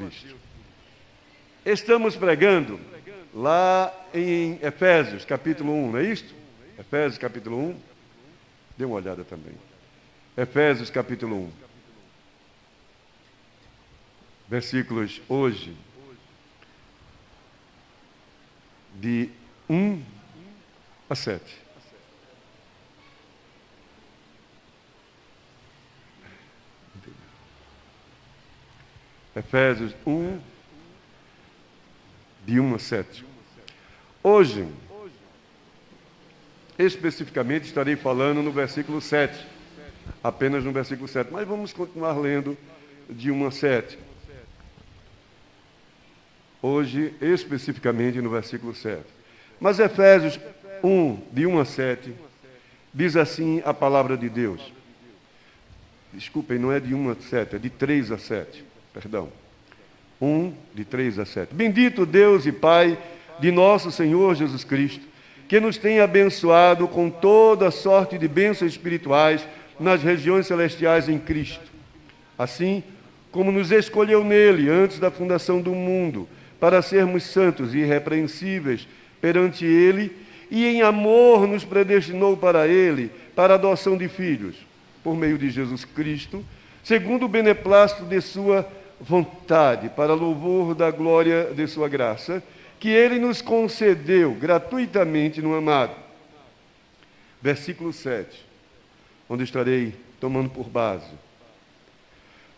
Cristo. Estamos pregando lá em Efésios, capítulo 1, não é isto? Efésios, capítulo 1. Dê uma olhada também. Efésios, capítulo 1. Versículos hoje de 1 a 7. Efésios 1, de 1 a 7. Hoje, especificamente, estarei falando no versículo 7. Apenas no versículo 7. Mas vamos continuar lendo de 1 a 7. Hoje, especificamente no versículo 7. Mas Efésios 1, de 1 a 7, diz assim a palavra de Deus. Desculpem, não é de 1 a 7, é de 3 a 7. Perdão. 1, de 3 a 7. Bendito Deus e Pai de nosso Senhor Jesus Cristo, que nos tem abençoado com toda sorte de bênçãos espirituais nas regiões celestiais em Cristo. Assim como nos escolheu nele antes da fundação do mundo, para sermos santos e irrepreensíveis perante ele, e em amor nos predestinou para ele, para a adoção de filhos, por meio de Jesus Cristo, segundo o beneplácito de sua vontade, para louvor da glória de sua graça, que ele nos concedeu gratuitamente no amado. Versículo 7, onde estarei tomando por base.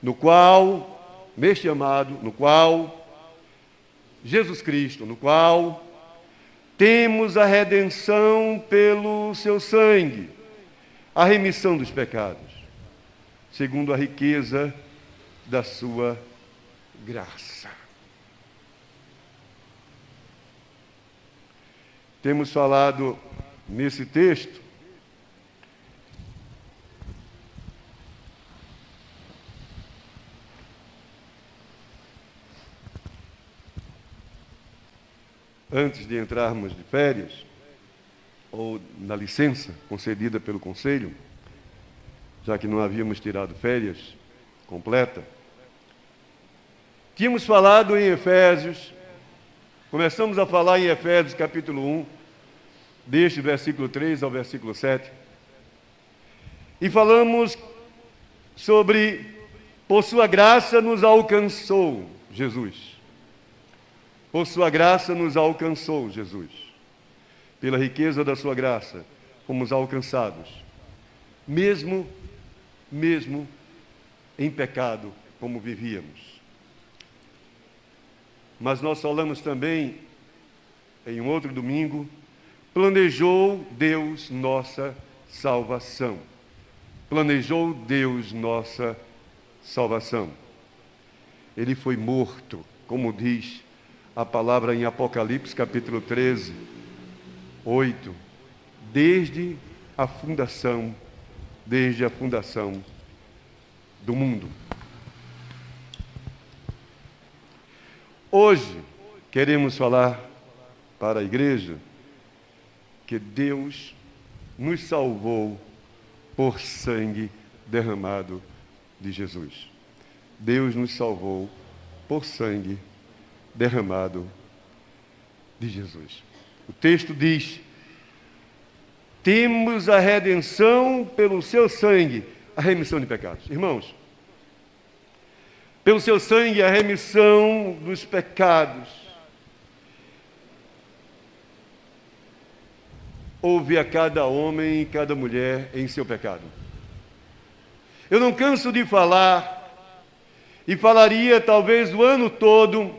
No qual, neste amado, no qual, Jesus Cristo, no qual temos a redenção pelo seu sangue, a remissão dos pecados, segundo a riqueza da sua graça. Temos falado nesse texto antes de entrarmos de férias, ou na licença concedida pelo Conselho, já que não havíamos tirado férias completa, tínhamos falado em Efésios, começamos a falar em Efésios capítulo 1, deste versículo 3 ao versículo 7, e falamos sobre, por sua graça nos alcançou Jesus. Por sua graça nos alcançou Jesus. Pela riqueza da sua graça, fomos alcançados. Mesmo em pecado, como vivíamos. Mas nós falamos também, em um outro domingo, planejou Deus nossa salvação. Planejou Deus nossa salvação. Ele foi morto, como diz a palavra em Apocalipse, capítulo 13, 8, desde a fundação do mundo. Hoje, queremos falar para a igreja que Deus nos salvou por sangue derramado de Jesus. Deus nos salvou por sangue derramado de Jesus. O texto diz: temos a redenção pelo seu sangue, a remissão de pecados. Irmãos, pelo seu sangue, a remissão dos pecados. Houve a cada homem e cada mulher em seu pecado. Eu não canso de falar, e falaria talvez o ano todo,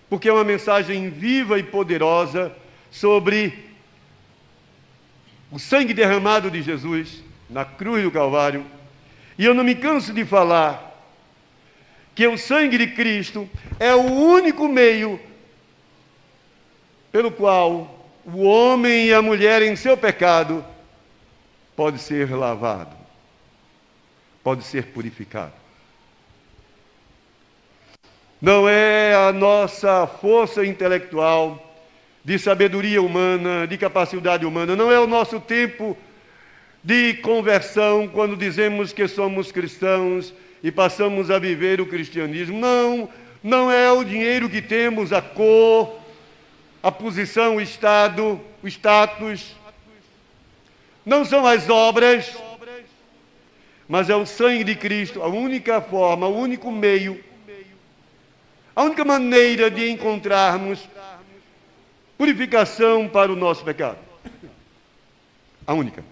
porque é uma mensagem viva e poderosa sobre o sangue derramado de Jesus na cruz do Calvário. E eu não me canso de falar que o sangue de Cristo é o único meio pelo qual o homem e a mulher em seu pecado pode ser lavado, pode ser purificado. Não é a nossa força intelectual, de sabedoria humana, de capacidade humana, não é o nosso tempo de conversão quando dizemos que somos cristãos e passamos a viver o cristianismo. Não, não é o dinheiro que temos, a cor, a posição, o estado, o status, não são as obras, mas é o sangue de Cristo, a única forma, o único meio, a única maneira de encontrarmos purificação para o nosso pecado. A única.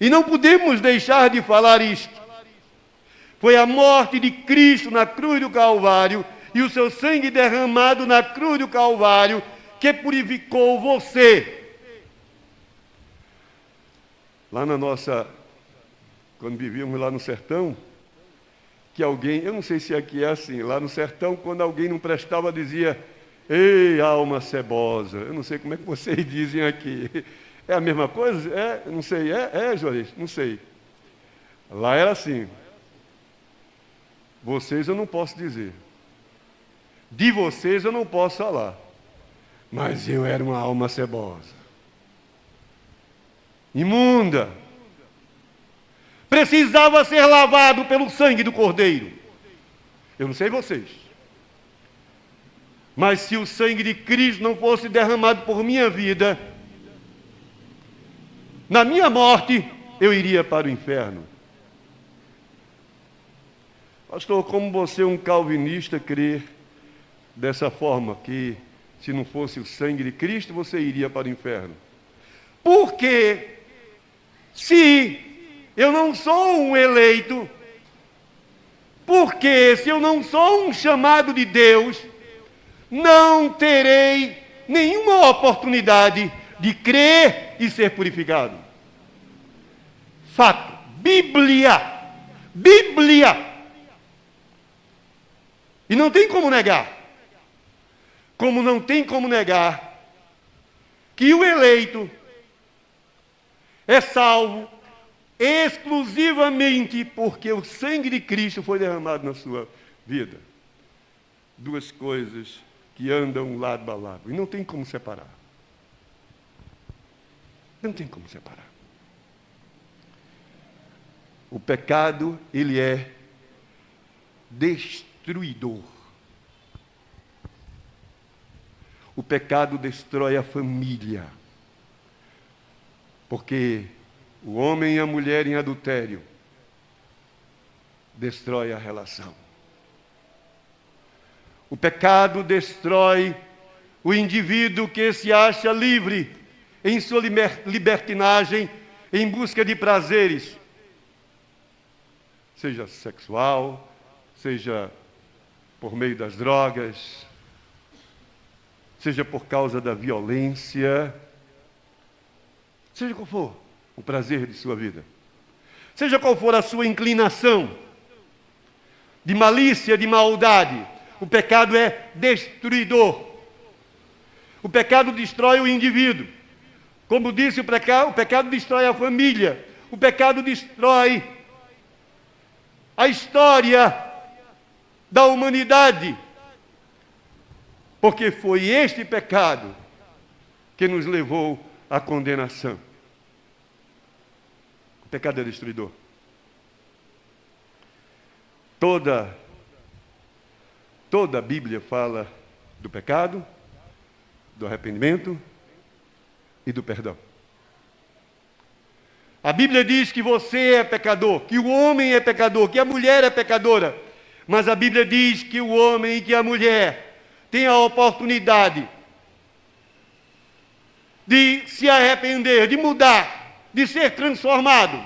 E não podemos deixar de falar isto. Foi a morte de Cristo na cruz do Calvário e o seu sangue derramado na cruz do Calvário que purificou você. Lá na nossa, quando vivíamos lá no sertão, que alguém, eu não sei se aqui é assim, lá no sertão, quando alguém não prestava, dizia: ei, alma cebosa. Eu não sei como é que vocês dizem aqui. É a mesma coisa? É, não sei. Juarez? Não sei. Lá era assim. Vocês eu não posso dizer. De vocês eu não posso falar. Mas eu era uma alma cebosa. Imunda. Precisava ser lavado pelo sangue do Cordeiro. Eu não sei vocês. Mas se o sangue de Cristo não fosse derramado por minha vida, na minha morte, eu iria para o inferno. Pastor, como você, um calvinista, crê dessa forma, que se não fosse o sangue de Cristo, você iria para o inferno? Porque se eu não sou um eleito, porque se eu não sou um chamado de Deus, não terei nenhuma oportunidade de crer e ser purificado. Fato. Bíblia. E não tem como negar. Como não tem como negar que o eleito é salvo exclusivamente porque o sangue de Cristo foi derramado na sua vida. Duas coisas que andam lado a lado. E não tem como separar. Não tem como separar. O pecado, ele é destruidor. O pecado destrói a família. Porque o homem e a mulher em adultério destrói a relação. O pecado destrói o indivíduo que se acha livre em sua libertinagem, em busca de prazeres, seja sexual, seja por meio das drogas, seja por causa da violência, seja qual for o prazer de sua vida, seja qual for a sua inclinação de malícia, de maldade, o pecado é destruidor. O pecado destrói o indivíduo. Como disse, o pecado destrói a família. O pecado destrói a história da humanidade. Porque foi este pecado que nos levou à condenação. O pecado é destruidor. Toda a Bíblia fala do pecado, do arrependimento e do perdão. A Bíblia diz que você é pecador, que o homem é pecador, que a mulher é pecadora. Mas a Bíblia diz que o homem e que a mulher têm a oportunidade de se arrepender, de mudar, de ser transformado.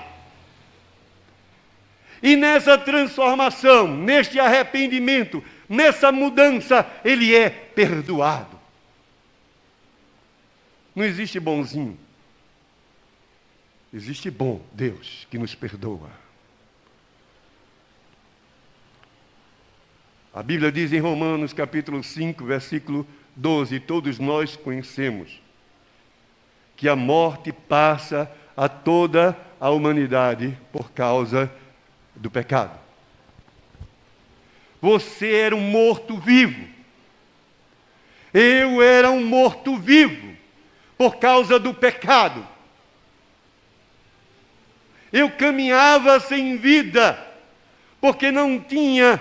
E nessa transformação, neste arrependimento, nessa mudança, ele é perdoado. Não existe bonzinho. Existe bom Deus que nos perdoa. A Bíblia diz em Romanos capítulo 5, versículo 12, todos nós conhecemos que a morte passa a toda a humanidade por causa do pecado. Você era um morto-vivo. Eu era um morto-vivo por causa do pecado. Eu caminhava sem vida, porque não tinha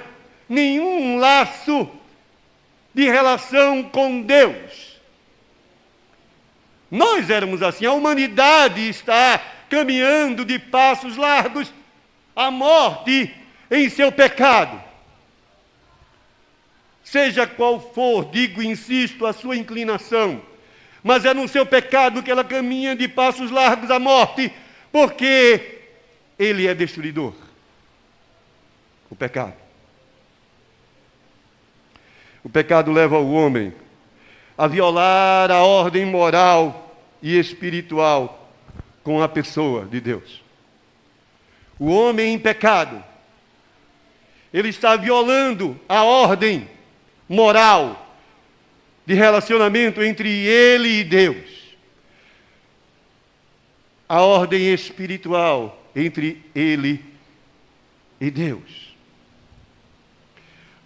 nenhum laço de relação com Deus. Nós éramos assim, a humanidade está caminhando de passos largos à morte em seu pecado. Seja qual for, digo e insisto, a sua inclinação, mas é no seu pecado que ela caminha de passos largos à morte, porque ele é destruidor. O pecado. O pecado leva o homem a violar a ordem moral e espiritual com a pessoa de Deus. O homem em pecado, ele está violando a ordem moral de relacionamento entre ele e Deus. A ordem espiritual entre ele e Deus.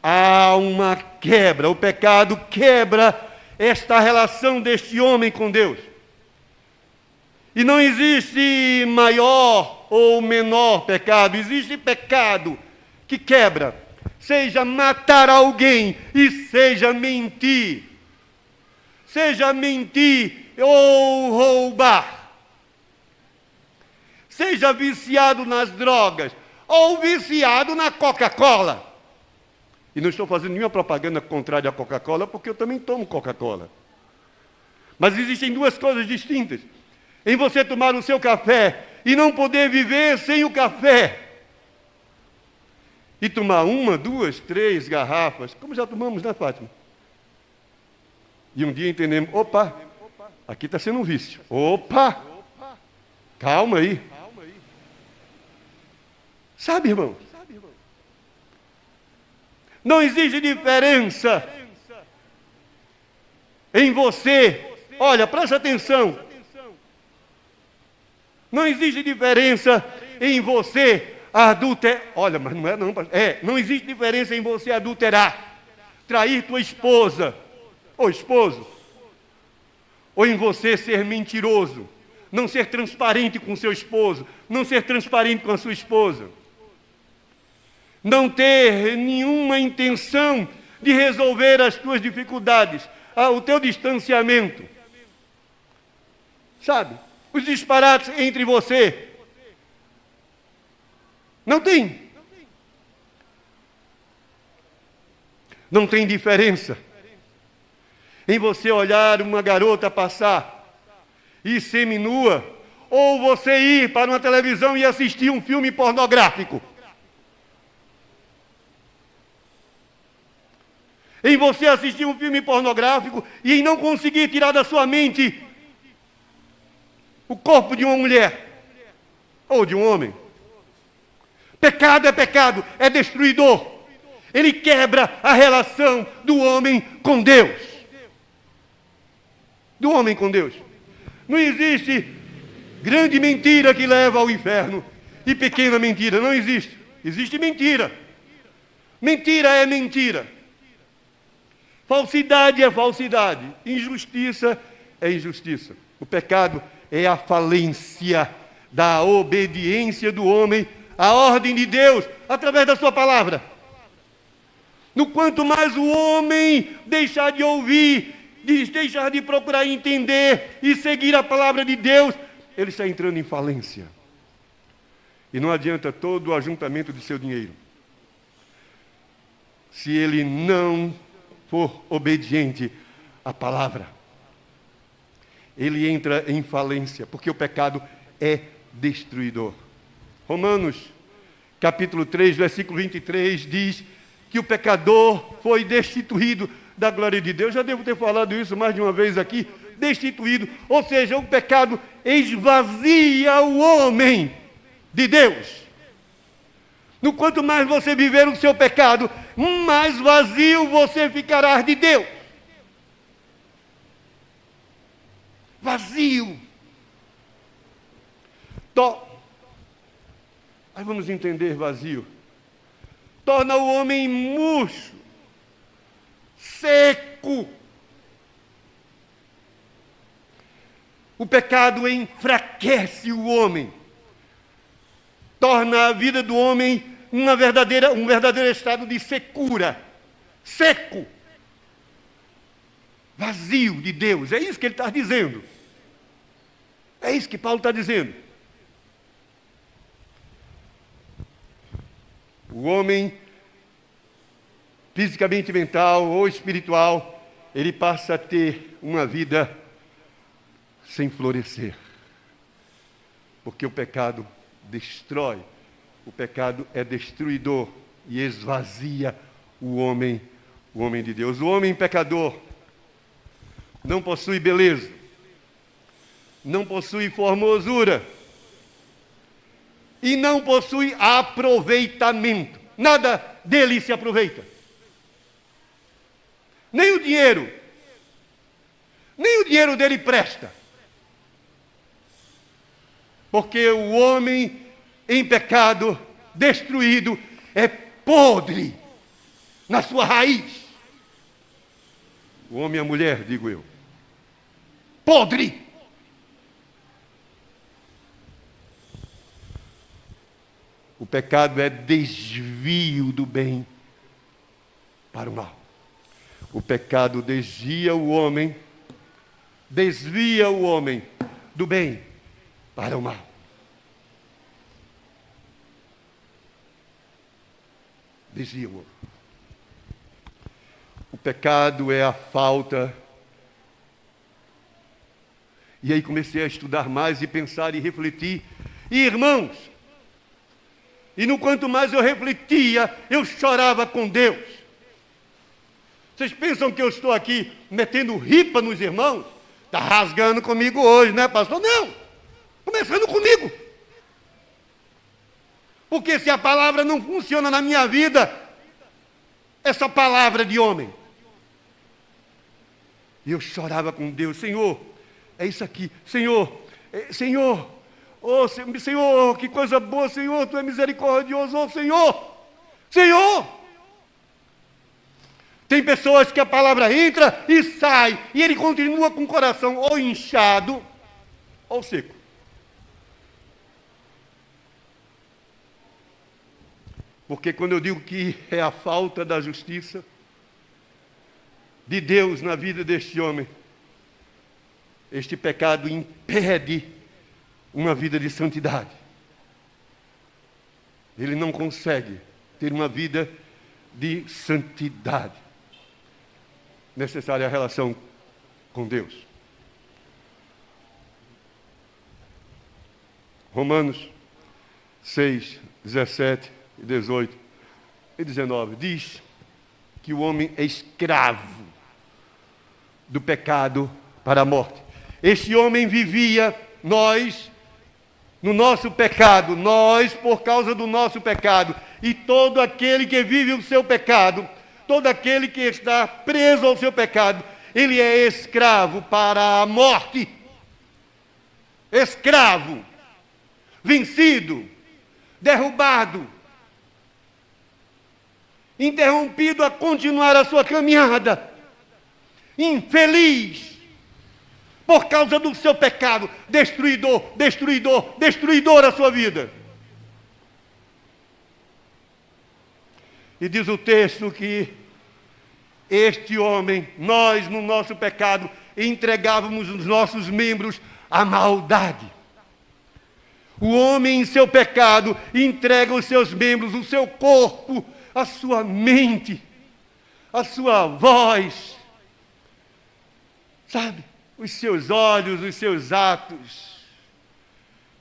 Há uma quebra, o pecado quebra esta relação deste homem com Deus. E não existe maior ou menor pecado, existe pecado que quebra, seja matar alguém e seja mentir ou roubar, seja viciado nas drogas ou viciado na Coca-Cola. E não estou fazendo nenhuma propaganda contrária à Coca-Cola, porque eu também tomo Coca-Cola. Mas existem duas coisas distintas. Em você tomar o seu café e não poder viver sem o café. E tomar 1, 2, 3 garrafas, como já tomamos, né, Fátima? E um dia entendemos, opa, aqui está sendo um vício. Opa, calma aí. Sabe, irmão? Não existe diferença em você. Olha, presta atenção. Não existe diferença em você adulterar. Olha, mas não é não. Não existe diferença em você adulterar, trair tua esposa ou esposo, ou em você ser mentiroso, não ser transparente com seu esposo, não ser transparente com a sua esposa. Não ter nenhuma intenção de resolver as tuas dificuldades, o teu distanciamento. Sabe? Os disparates entre você. Não tem. Não tem diferença em você olhar uma garota passar e seminua, ou você ir para uma televisão e assistir um filme pornográfico. Em você assistir um filme pornográfico e em não conseguir tirar da sua mente o corpo de uma mulher ou de um homem. Pecado é pecado, é destruidor. Ele quebra a relação do homem com Deus. Do homem com Deus. Não existe grande mentira que leva ao inferno e pequena mentira, não existe. Existe mentira. Mentira é mentira. Falsidade é falsidade, injustiça é injustiça. O pecado é a falência da obediência do homem à ordem de Deus, através da sua palavra. No quanto mais o homem deixar de ouvir, deixar de procurar entender e seguir a palavra de Deus, ele está entrando em falência. E não adianta todo o ajuntamento de seu dinheiro, se ele não for obediente à palavra. Ele entra em falência, porque o pecado é destruidor. Romanos, capítulo 3, versículo 23, diz que o pecador foi destituído da glória de Deus. Já devo ter falado isso mais de uma vez aqui. Destituído, ou seja, o pecado esvazia o homem de Deus. No quanto mais você viver o seu pecado, mais vazio você ficará de Deus. Vazio. Aí vamos entender vazio. Torna o homem murcho, seco. O pecado enfraquece o homem. Torna a vida do homem um verdadeiro estado de secura, seco, vazio de Deus. É isso que ele está dizendo. É isso que Paulo está dizendo. O homem, fisicamente, mental ou espiritual, ele passa a ter uma vida sem florescer. Porque o pecado destrói, o pecado é destruidor e esvazia o homem de Deus. O homem pecador não possui beleza, não possui formosura e não possui aproveitamento. Nada dele se aproveita. Nem o dinheiro dele presta. Porque o homem em pecado, destruído, é podre na sua raiz. O homem e a mulher, digo eu. Podre. O pecado é desvio do bem para o mal. O pecado desvia o homem do bem para o mal. Desvia o homem. O pecado é a falta. E aí comecei a estudar mais e pensar e refletir. E irmãos, e no quanto mais eu refletia, eu chorava com Deus. Vocês pensam que eu estou aqui metendo ripa nos irmãos? Está rasgando comigo hoje, né, pastor? Não! Começando comigo. Porque se a palavra não funciona na minha vida, essa palavra de homem. E eu chorava com Deus, Senhor, é isso aqui, Senhor, oh, Senhor, que coisa boa, Senhor, Tu é misericordioso, oh, Senhor. Tem pessoas que a palavra entra e sai, e ele continua com o coração ou inchado ou seco. Porque quando eu digo que é a falta da justiça de Deus na vida deste homem, este pecado impede uma vida de santidade. Ele não consegue ter uma vida de santidade. Necessária a relação com Deus. Romanos 6, 17 e 18 e 19 diz que o homem é escravo do pecado para a morte. Este homem vivia, no nosso pecado, por causa do nosso pecado, e todo aquele que vive o seu pecado, todo aquele que está preso ao seu pecado, ele é escravo para a morte. Escravo, vencido, derrubado, interrompido a continuar a sua caminhada, infeliz, por causa do seu pecado, destruidor a sua vida. E diz o texto que este homem, nós no nosso pecado, entregávamos os nossos membros à maldade. O homem em seu pecado entrega os seus membros, o seu corpo, a sua mente, a sua voz, sabe? Os seus olhos, os seus atos,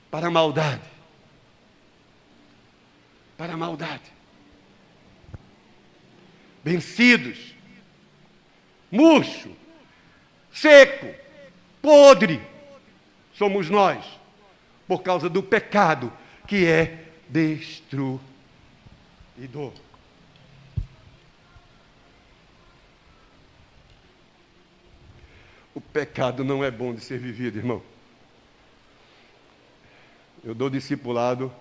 para a maldade. Para a maldade. Vencidos, murcho, seco, podre, somos nós, por causa do pecado que é destruidor. O pecado não é bom de ser vivido, irmão. Eu dou discipulado,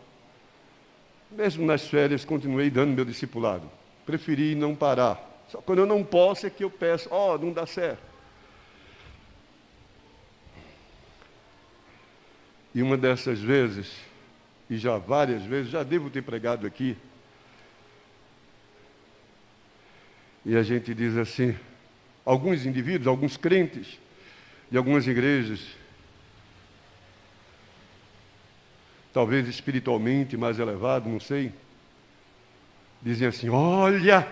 mesmo nas férias continuei dando meu discipulado. Preferi não parar. Só quando eu não posso é que eu peço, não dá certo. E uma dessas vezes, e já várias vezes, já devo ter pregado aqui, E a gente diz assim, alguns indivíduos, alguns crentes de algumas igrejas, talvez espiritualmente mais elevado, não sei, dizem assim, olha,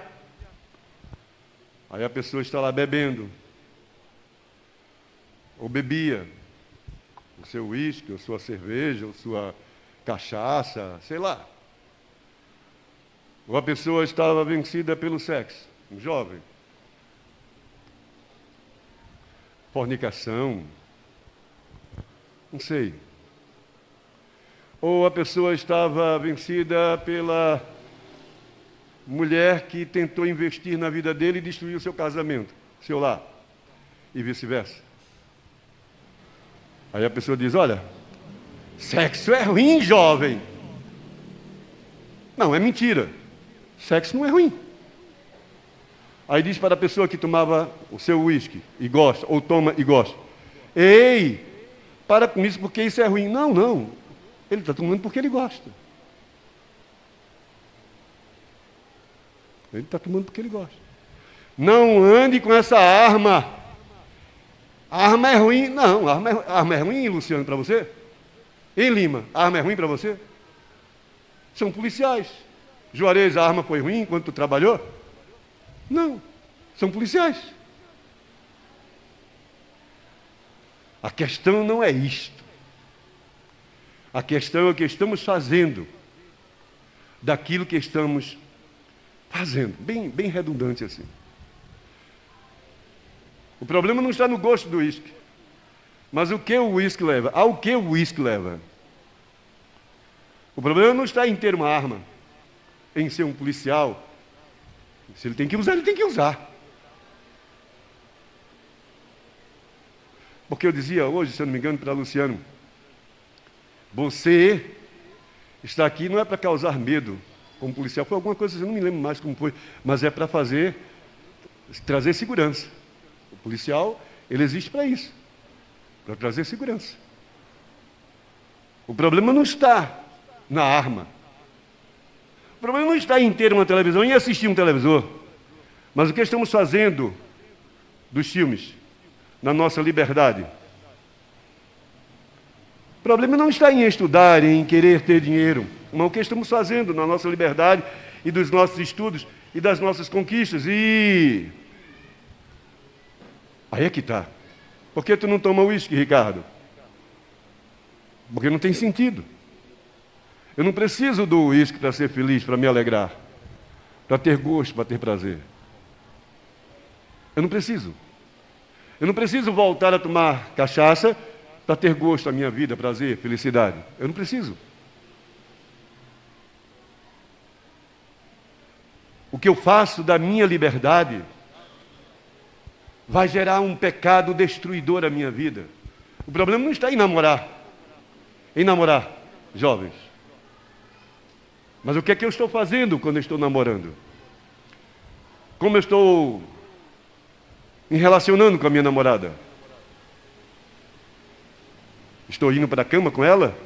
aí a pessoa está lá bebendo, ou bebia, o seu uísque, ou sua cerveja, ou sua cachaça, sei lá. Ou a pessoa estava vencida pelo sexo, um jovem. Fornicação, não sei. Ou a pessoa estava vencida pela mulher que tentou investir na vida dele e destruiu seu casamento, seu lar, e vice-versa. Aí a pessoa diz, olha, sexo é ruim, jovem. Não, é mentira. Sexo não é ruim. Aí diz para a pessoa que tomava o seu uísque e gosta, ou toma e gosta, ei, para com isso porque isso é ruim. Não, não. Ele está tomando porque ele gosta. Ele está tomando porque ele gosta. Não ande com essa arma. A arma é ruim. Não, a arma é ruim, Luciano, para você? Em Lima, a arma é ruim para você? São policiais. Juarez, a arma foi ruim enquanto tu trabalhou? Não, são policiais. A questão não é isto. A questão é o que estamos fazendo daquilo que estamos fazendo. Bem redundante assim. O problema não está no gosto do uísque, mas o que o uísque leva? Ao que o uísque leva? O problema não está em ter uma arma, em ser um policial. Se ele tem que usar, ele tem que usar. Porque eu dizia hoje, se eu não me engano, para Luciano, você está aqui não é para causar medo como policial, foi alguma coisa, eu não me lembro mais como foi, mas é para trazer segurança. O policial, ele existe para isso, para trazer segurança. O problema não está na arma. O problema não está em ter uma televisão e assistir um televisor, mas o que estamos fazendo dos filmes, na nossa liberdade. O problema não está em estudar, em querer ter dinheiro, mas o que estamos fazendo na nossa liberdade e dos nossos estudos e das nossas conquistas. E aí é que está. Por que tu não toma uísque, Ricardo? Porque não tem sentido. Eu não preciso do uísque para ser feliz, para me alegrar, para ter gosto, para ter prazer. Eu não preciso. Eu não preciso voltar a tomar cachaça para ter gosto da minha vida, prazer, felicidade. Eu não preciso. O que eu faço da minha liberdade vai gerar um pecado destruidor à minha vida. O problema não está em namorar, jovens. Mas o que é que eu estou fazendo quando eu estou namorando? Como eu estou me relacionando com a minha namorada? Estou indo para a cama com ela?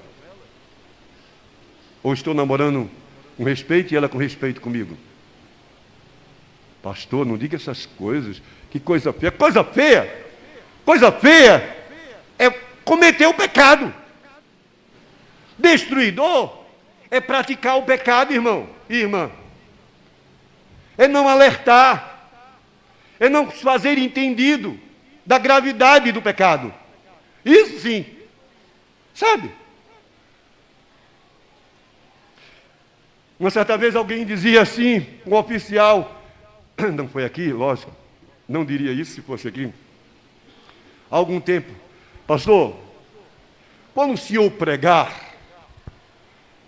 Ou estou namorando com respeito e ela com respeito comigo? Pastor, não diga essas coisas. Que coisa feia. Coisa feia! Coisa feia é cometer o pecado. Destruidor é praticar o pecado, irmão e irmã. É não alertar. É não se fazer entendido da gravidade do pecado. Isso sim. Sabe? Uma certa vez alguém dizia assim, um oficial, não foi aqui, lógico, não diria isso se fosse aqui, há algum tempo, pastor, quando o senhor pregar,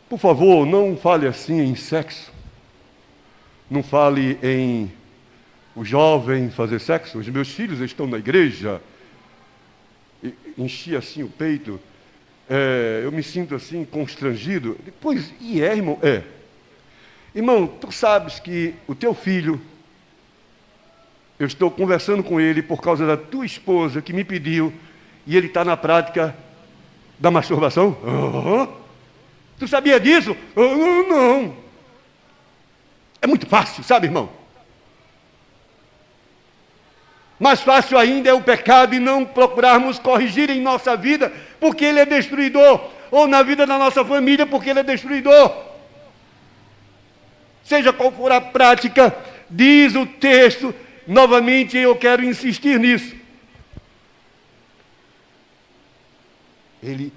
por favor, não fale assim em sexo, não fale em o jovem fazer sexo, os meus filhos estão na igreja, enchi assim o peito, eu me sinto assim constrangido. Pois, irmão, irmão, tu sabes que o teu filho, eu estou conversando com ele por causa da tua esposa que me pediu, e ele está na prática da masturbação? Tu sabia disso? Não. É muito fácil, sabe, irmão? Mais fácil ainda é o pecado e não procurarmos corrigir em nossa vida, porque ele é destruidor, ou na vida da nossa família, porque ele é destruidor. Seja qual for a prática, diz o texto, novamente eu quero insistir nisso. Ele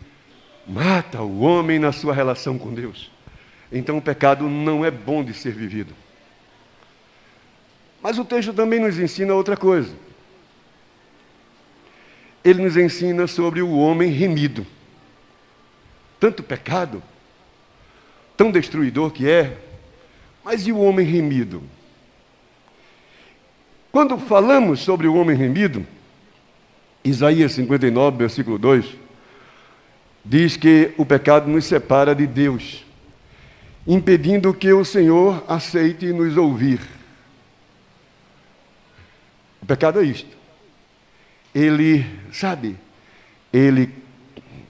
mata o homem na sua relação com Deus. Então o pecado não é bom de ser vivido. Mas o texto também nos ensina outra coisa. Ele nos ensina sobre o homem remido. Tanto pecado, tão destruidor que é, mas e o homem remido? Quando falamos sobre o homem remido, Isaías 59, versículo 2, diz que o pecado nos separa de Deus, impedindo que o Senhor aceite nos ouvir. O pecado é isto. Ele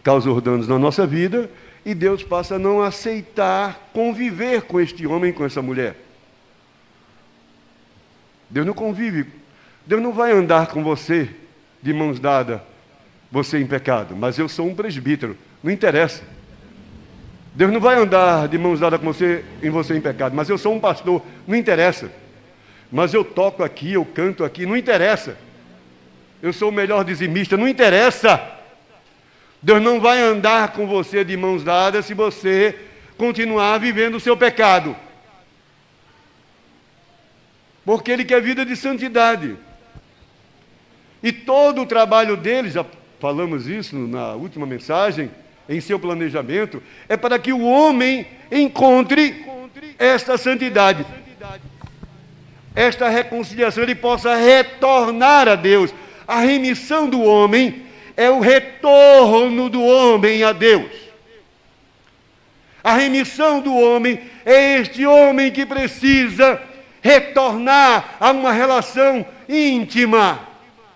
causa danos na nossa vida e Deus passa a não aceitar conviver com este homem, com essa mulher. Deus não convive, Deus não vai andar com você de mãos dadas, você em pecado, mas eu sou um presbítero, não interessa. Deus não vai andar de mãos dadas com você em pecado, mas eu sou um pastor, não interessa. Mas eu toco aqui, eu canto aqui, não interessa. Eu sou o melhor dizimista, não interessa. Deus não vai andar com você de mãos dadas se você continuar vivendo o seu pecado. Porque Ele quer vida de santidade. E todo o trabalho dele, já falamos isso na última mensagem, em seu planejamento, é para que o homem encontre esta santidade, esta reconciliação, ele possa retornar a Deus. A remissão do homem é o retorno do homem a Deus. A remissão do homem é este homem que precisa retornar a uma relação íntima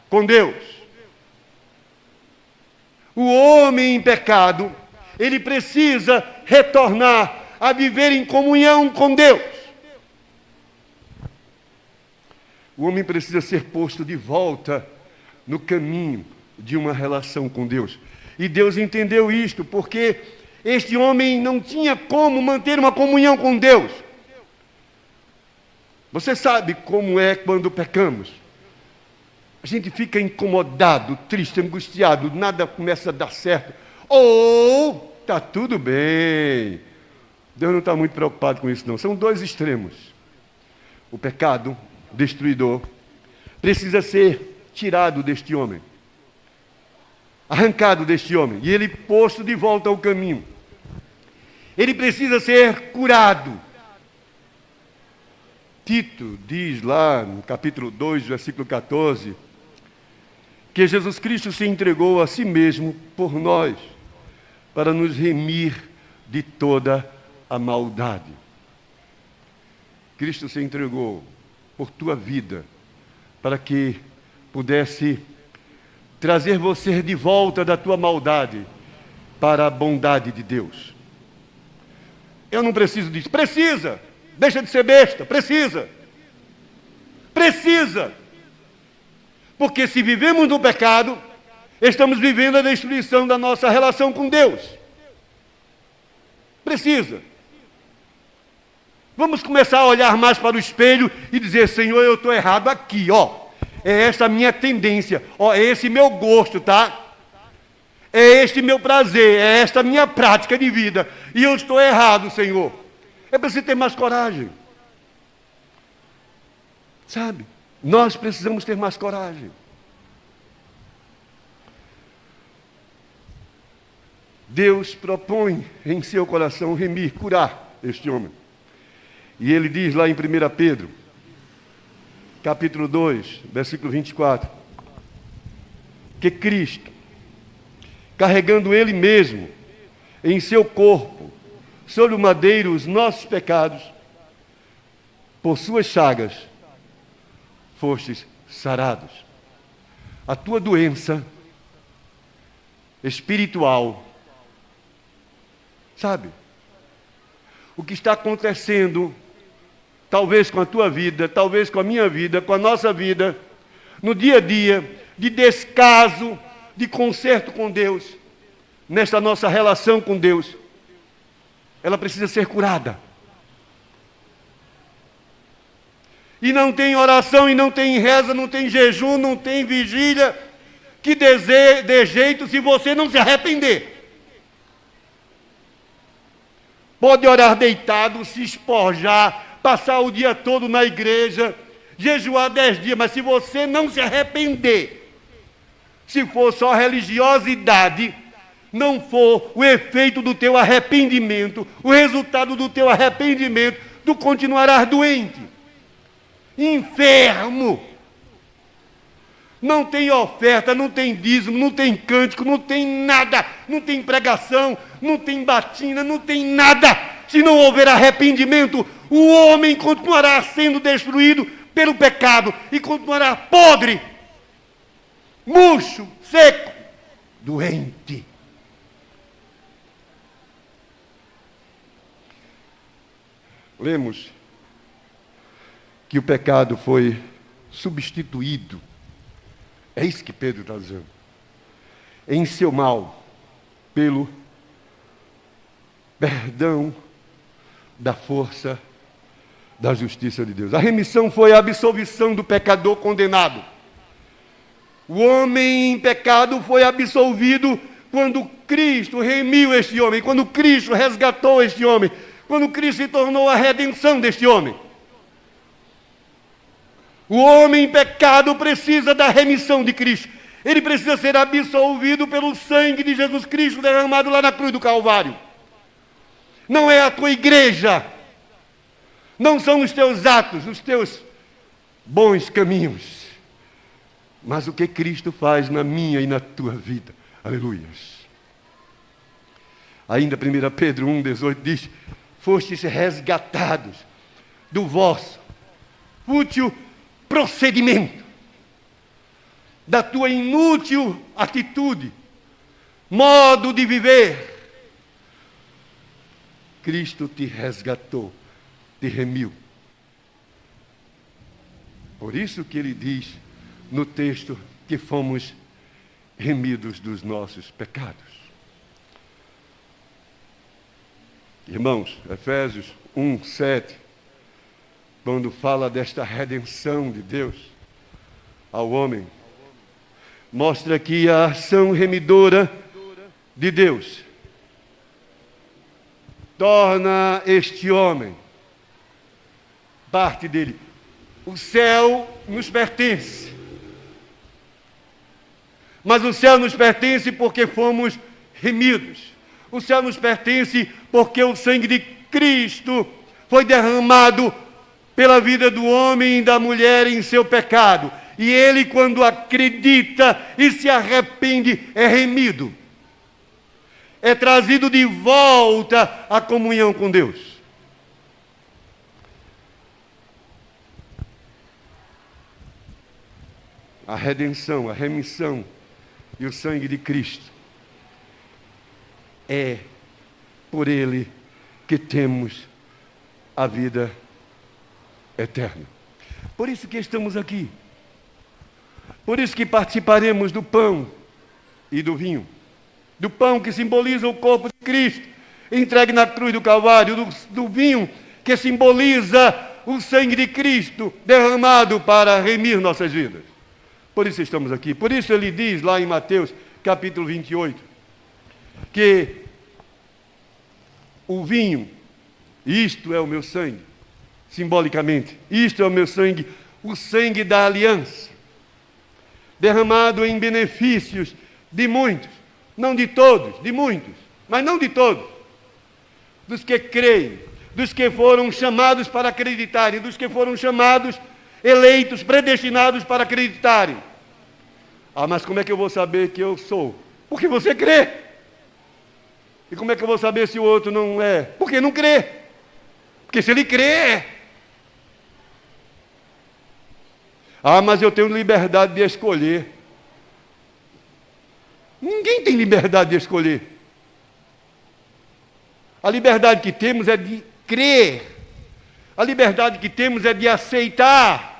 com Deus. O homem em pecado, ele precisa retornar a viver em comunhão com Deus. O homem precisa ser posto de volta no caminho de uma relação com Deus. E Deus entendeu isto, porque este homem não tinha como manter uma comunhão com Deus. Você sabe como é quando pecamos. A gente fica incomodado, triste, angustiado, nada começa a dar certo. Ou está tudo bem. Deus não está muito preocupado com isso, não. São dois extremos. O pecado destruidor precisa ser tirado deste homem, arrancado deste homem, e ele posto de volta ao caminho. Ele precisa ser curado. Tito diz lá no capítulo 2, versículo 14, que Jesus Cristo se entregou a si mesmo por nós, para nos remir de toda a maldade. Cristo se entregou por tua vida, para que pudesse trazer você de volta da tua maldade para a bondade de Deus. Eu não preciso disso. Precisa! Deixa de ser besta. Precisa! Precisa! Porque se vivemos no pecado, estamos vivendo a destruição da nossa relação com Deus. Precisa! Vamos começar a olhar mais para o espelho e dizer: Senhor, eu estou errado aqui, ó. É essa a minha tendência, ó, é esse meu gosto, tá? É este meu prazer, é esta a minha prática de vida. E eu estou errado, Senhor. É preciso ter mais coragem. Sabe? Nós precisamos ter mais coragem. Deus propõe em seu coração remir, curar este homem. E ele diz lá em 1 Pedro, capítulo 2, versículo 24, que Cristo, carregando Ele mesmo em seu corpo, sobre o madeiro, os nossos pecados, por suas chagas, fostes sarados. A tua doença espiritual, sabe? O que está acontecendo, talvez com a tua vida, talvez com a minha vida, com a nossa vida, no dia a dia, de descaso, de conserto com Deus, nesta nossa relação com Deus, ela precisa ser curada. E não tem oração, e não tem reza, não tem jejum, não tem vigília que dê jeito se você não se arrepender. Pode orar deitado, se espojar, passar o dia todo na igreja, jejuar 10 dias, mas se você não se arrepender, se for só religiosidade, não for o efeito do teu arrependimento, o resultado do teu arrependimento, tu continuarás doente, enfermo. Não tem oferta, não tem dízimo, não tem cântico, não tem nada, não tem pregação, não tem batina, não tem nada. Se não houver arrependimento, o homem continuará sendo destruído pelo pecado e continuará podre, murcho, seco, doente. Lemos que o pecado foi substituído. É isso que Pedro está dizendo. Em seu mal, pelo perdão da força da justiça de Deus. A remissão foi a absolvição do pecador condenado. O homem em pecado foi absolvido quando Cristo remiu este homem, quando Cristo resgatou este homem, quando Cristo se tornou a redenção deste homem. O homem em pecado precisa da remissão de Cristo. Ele precisa ser absolvido pelo sangue de Jesus Cristo derramado lá na cruz do Calvário. Não é a tua igreja, não são os teus atos, os teus bons caminhos, mas o que Cristo faz na minha e na tua vida. Aleluias. Ainda 1 Pedro 1,18 diz: fostes resgatados do vosso fútil procedimento, da tua inútil atitude, modo de viver. Cristo te resgatou, te remiu. Por isso que ele diz no texto que fomos remidos dos nossos pecados. Irmãos, Efésios 1:7, quando fala desta redenção de Deus ao homem, mostra que a ação remidora de Deus torna este homem parte dele. O céu nos pertence, mas o céu nos pertence porque fomos remidos. O céu nos pertence porque o sangue de Cristo foi derramado pela vida do homem e da mulher em seu pecado. E ele, quando acredita e se arrepende, é remido. É trazido de volta à comunhão com Deus. A redenção, a remissão e o sangue de Cristo. É por ele que temos a vida eterna. Por isso que estamos aqui. Por isso que participaremos do pão e do vinho. Do pão que simboliza o corpo de Cristo, entregue na cruz do Calvário. Do vinho que simboliza o sangue de Cristo, derramado para remir nossas vidas. Por isso estamos aqui. Por isso ele diz lá em Mateus, capítulo 28, que o vinho, isto é o meu sangue, simbolicamente, isto é o meu sangue, o sangue da aliança, derramado em benefícios de muitos, não de todos, de muitos, mas não de todos, dos que creem, dos que foram chamados para acreditarem, dos que foram chamados, eleitos, predestinados para acreditarem. Ah, mas como é que eu vou saber que eu sou? Porque você crê. E como é que eu vou saber se o outro não é? Porque não crê. Porque se ele crê, é. Ah, mas eu tenho liberdade de escolher. Ninguém tem liberdade de escolher. A liberdade que temos é de crer. A liberdade que temos é de aceitar.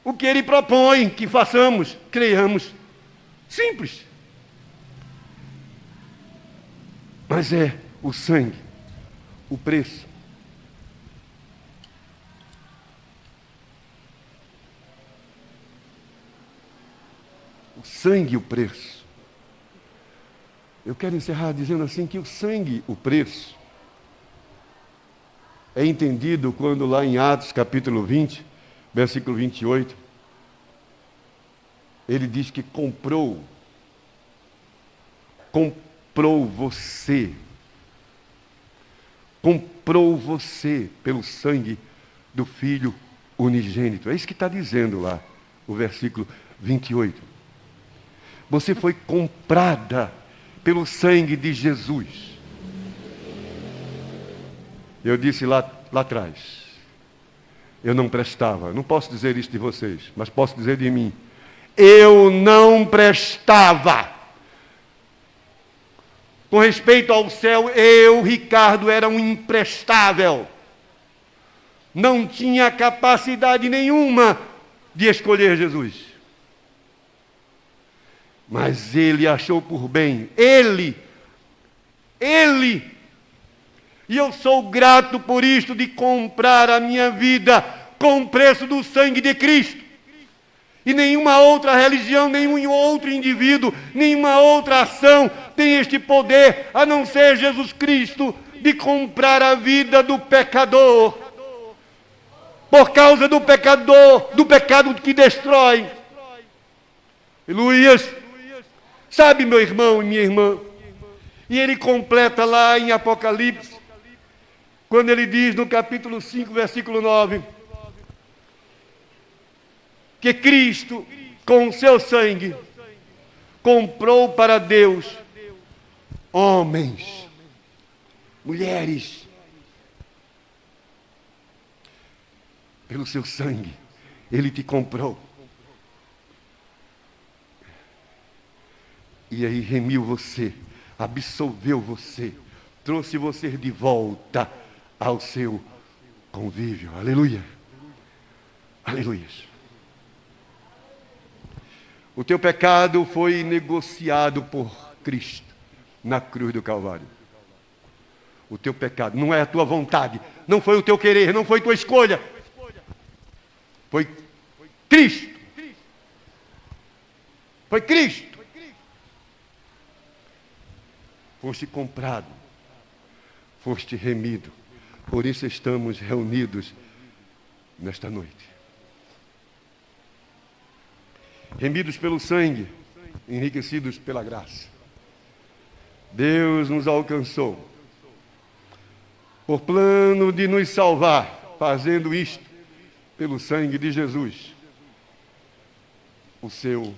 o que Ele propõe que façamos, creiamos. Simples. Mas é o sangue, o preço. O sangue e o preço. Eu quero encerrar dizendo assim que o sangue, o preço, é entendido quando lá em Atos capítulo 20, versículo 28, ele diz que comprou você pelo sangue do Filho unigênito. É isso que está dizendo lá, o versículo 28. Você foi comprada pelo sangue de Jesus. Eu disse lá atrás, eu não prestava. Não posso dizer isso de vocês, mas posso dizer de mim. Eu não prestava. Com respeito ao céu, eu, Ricardo, era um imprestável. Não tinha capacidade nenhuma de escolher Jesus. Mas Ele achou por bem. Ele. E eu sou grato por isto de comprar a minha vida com o preço do sangue de Cristo. E nenhuma outra religião, nenhum outro indivíduo, nenhuma outra ação tem este poder, a não ser Jesus Cristo, de comprar a vida do pecador. Por causa do pecador, do pecado que destrói. Aleluia. Sabe, meu irmão e minha irmã? E ele completa lá em Apocalipse, quando ele diz no capítulo 5, versículo 9, que Cristo, com o seu sangue, comprou para Deus homens, mulheres, pelo seu sangue, Ele te comprou. E aí remiu você, absolveu você, trouxe você de volta ao seu convívio. Aleluia. Aleluia. O teu pecado foi negociado por Cristo na cruz do Calvário. O teu pecado não é a tua vontade, não foi o teu querer, não foi tua escolha. Foi Cristo. Foi Cristo. Foste comprado, foste remido. Por isso estamos reunidos nesta noite. Remidos pelo sangue, enriquecidos pela graça. Deus nos alcançou por plano de nos salvar, fazendo isto pelo sangue de Jesus, o seu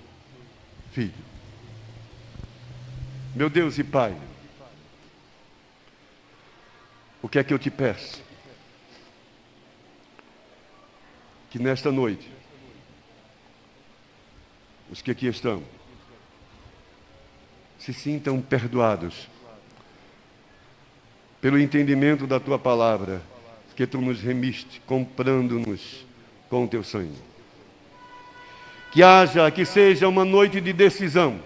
Filho. Meu Deus e Pai, o que é que eu te peço? Que nesta noite, os que aqui estão, se sintam perdoados pelo entendimento da Tua palavra, que Tu nos remiste, comprando-nos com o Teu sangue. Que seja uma noite de decisão,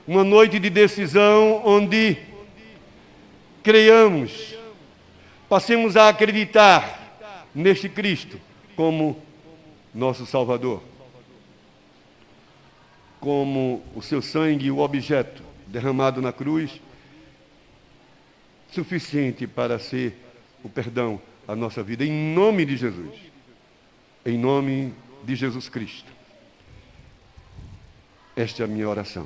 uma noite de decisão onde creiamos, passemos a acreditar neste Cristo como nosso Salvador, como o seu sangue, o objeto derramado na cruz, suficiente para ser o perdão à nossa vida, em nome de Jesus, em nome de Jesus Cristo. Esta é a minha oração.